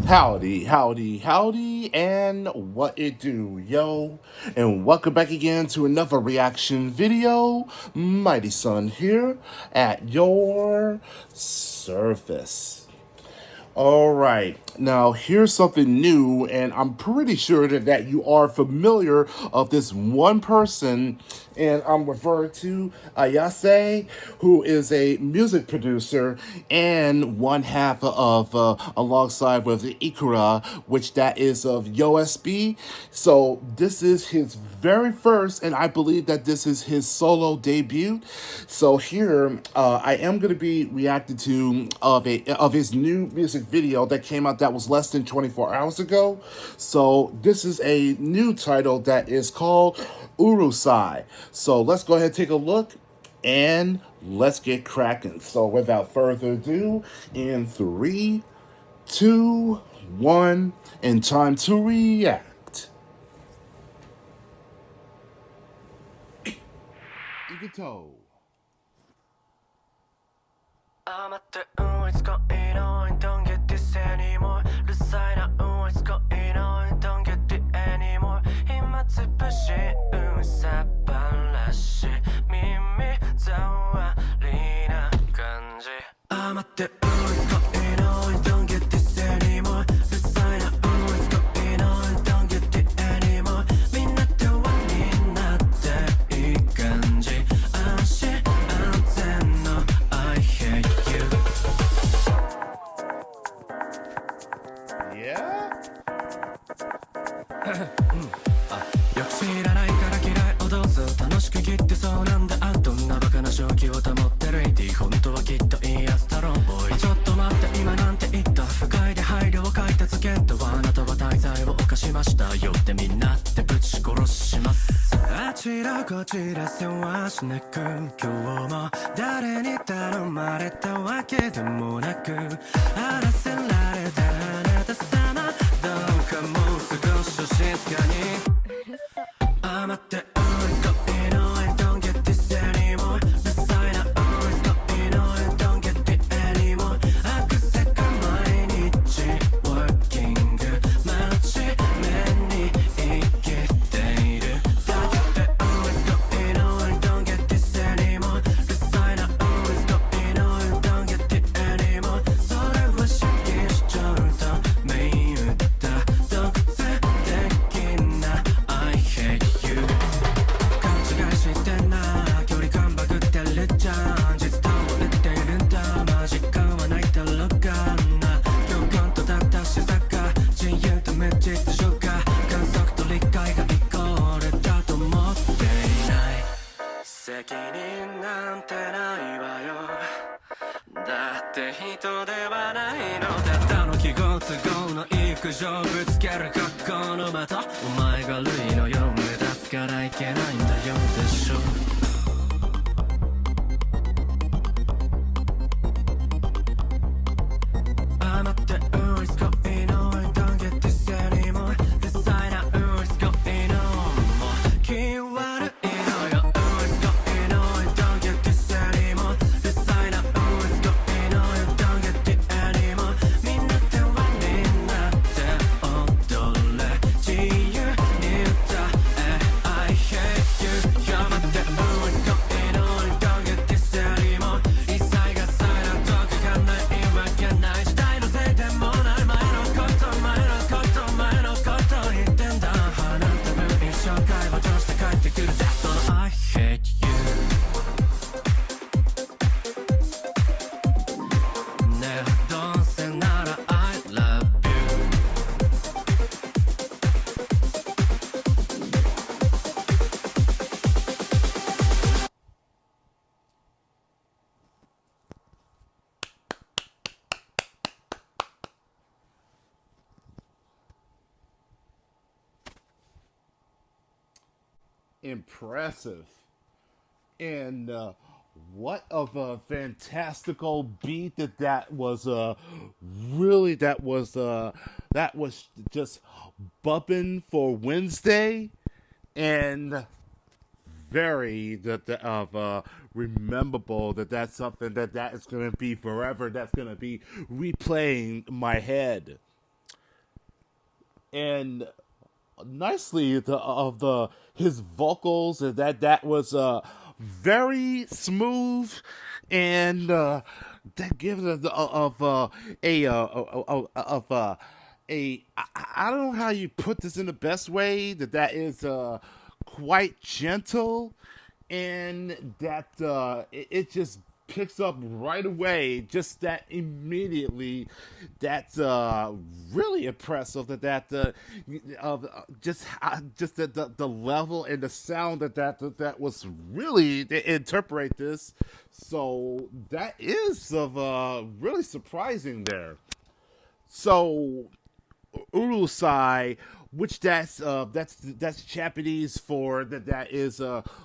Howdy, howdy, howdy, and what it do, yo? And welcome back again to another reaction video. Mighty Sun here at your service. All right. Now, here's something new, and I'm pretty sure that you are familiar of this one person, and I'm referring to Ayase, who is a music producer and one half of, alongside with Ikura, which that is of USB. So this is his very first, and I believe that this is his solo debut. So here, I am going to be reacting to of his new music video that came out that was less than 24 hours ago. So this is a new title that is called Urusai. So let's go ahead and take a look and let's get cracking. So without further ado, in three, two, one, and time to react. Iguto. I'm at the what's going on? Don't get this anymore. Urusai na what's going on? Don't get it anymore. 힘맞을 부시 우사발라시 미미 자와리나 간지. I'm at the what's going on? Don't get this anymore. Urusai na what's going on? Don't get it anymore. 민나테 와니나테 이 간지. 아시 안테노 I hate you. Yeah? 역시らないから嫌いをどうぞ楽しく切ってそうなんだどんなバカな正気を保ってる AD 本当はきっといいやつだろうボーイちょっと待って今なんて言った不快で配慮を書いた図検とはあなたは大罪を犯しましたよってみんなってぶち殺しますあちらこちらせわしなく今日も誰に頼まれたわけでもなく荒らせられたあなた様どうかもう少し静かにI'm at the what's going on? Don't get this anymore. The sign of what's going on? Don't get it anymore. I could say毎日 working 真面目に生きているだけで what's going on? Don't get this anymore. The sign of what's going on? Don't get it anymore. それは主義主張と銘打った独裁的な I hate you勘違いしてんな距離感バグってるじゃん実態を言っているんだマジ感はないだろうかな共感とだったしさが自由と無実情が観測と理解がイコールだと思っていない責任なんてないわよだって人ではないのただの記号都合のいい苦情ぶつける格好の的お前が類のよ目立つからいけないんだよでしょI'm at the what's going on? Don't get this anymore. The sign of what's going on? もう気悪いのよ What's going on? Don't get this anymore. The sign of what's going on? Don't get it anymore. みんなで輪になって踊れ自由に歌え I hate you. I'm at the what's going on? Don't get this anymore. 一切がさらとかがないわけない時代のせいでもない前のこと前のこと前のこと言ってんだあなたの一生会話として帰ってくるぜその I hate you ねえどうせなら I love you Impressive. And what of a fantastical beat that was really that was just bumping for Wednesday and very rememberable that's something that is going to be forever that's going to be replaying my head. and nicely of the his vocals, and that was very smooth, and that gives it of I don't know how you put this in the best way, that is quite gentle, and that it just picks up right away, just that immediately. That's really impressive, of just the level and the sound that was really to interpret this. So that is of really surprising there. So Urusai, which that's Japanese for that is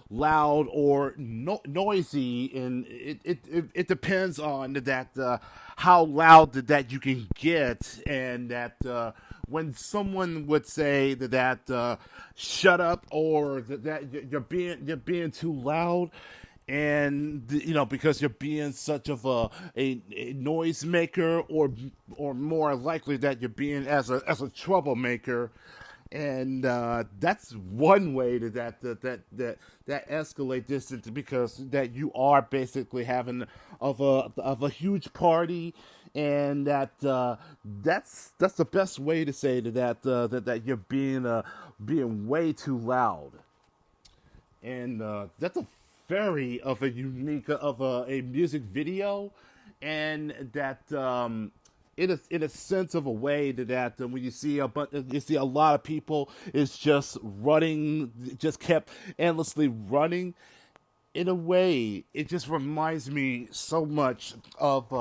loud or noisy, and it depends on that how loud that you can get, and that when someone would say that shut up, or that you're being too loud, and because you're being such of a noisemaker, or more likely that you're being as a troublemaker, and that's one way that escalate this into, because that you are basically having of a huge party, and that's the best way to say that you're being way too loud, and that's a very of a unique of a music video, and that in a sense of a way that when you see a lot of people is just running, just kept endlessly running. In a way, it just reminds me so much of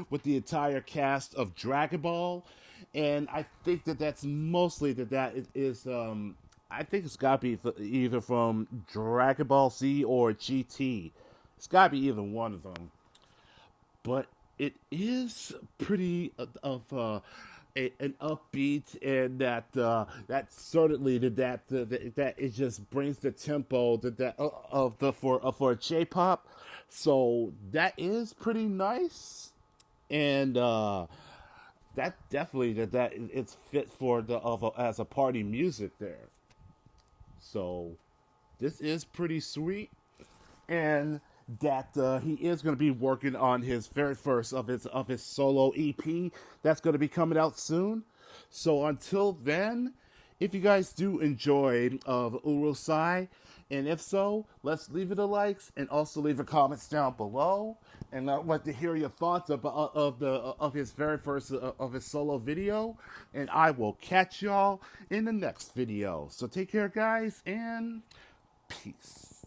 with the entire cast of Dragon Ball, and I think that's mostly that it is. I think it's got to be either from Dragon Ball Z or GT. It's got to be either one of them, but it is pretty an upbeat, and that certainly that it just brings the tempo that of the for J-pop, so that is pretty nice, and that definitely that it's fit for as a party music there. So this is pretty sweet, and that he is going to be working on his very first of his solo EP that's going to be coming out soon. So until then, if you guys do enjoy of Urusai, and if so, let's leave it a likes, and also leave a comments down below. And I'd like to hear your thoughts of his very first of his solo video. And I will catch y'all in the next video. So take care, guys, and peace.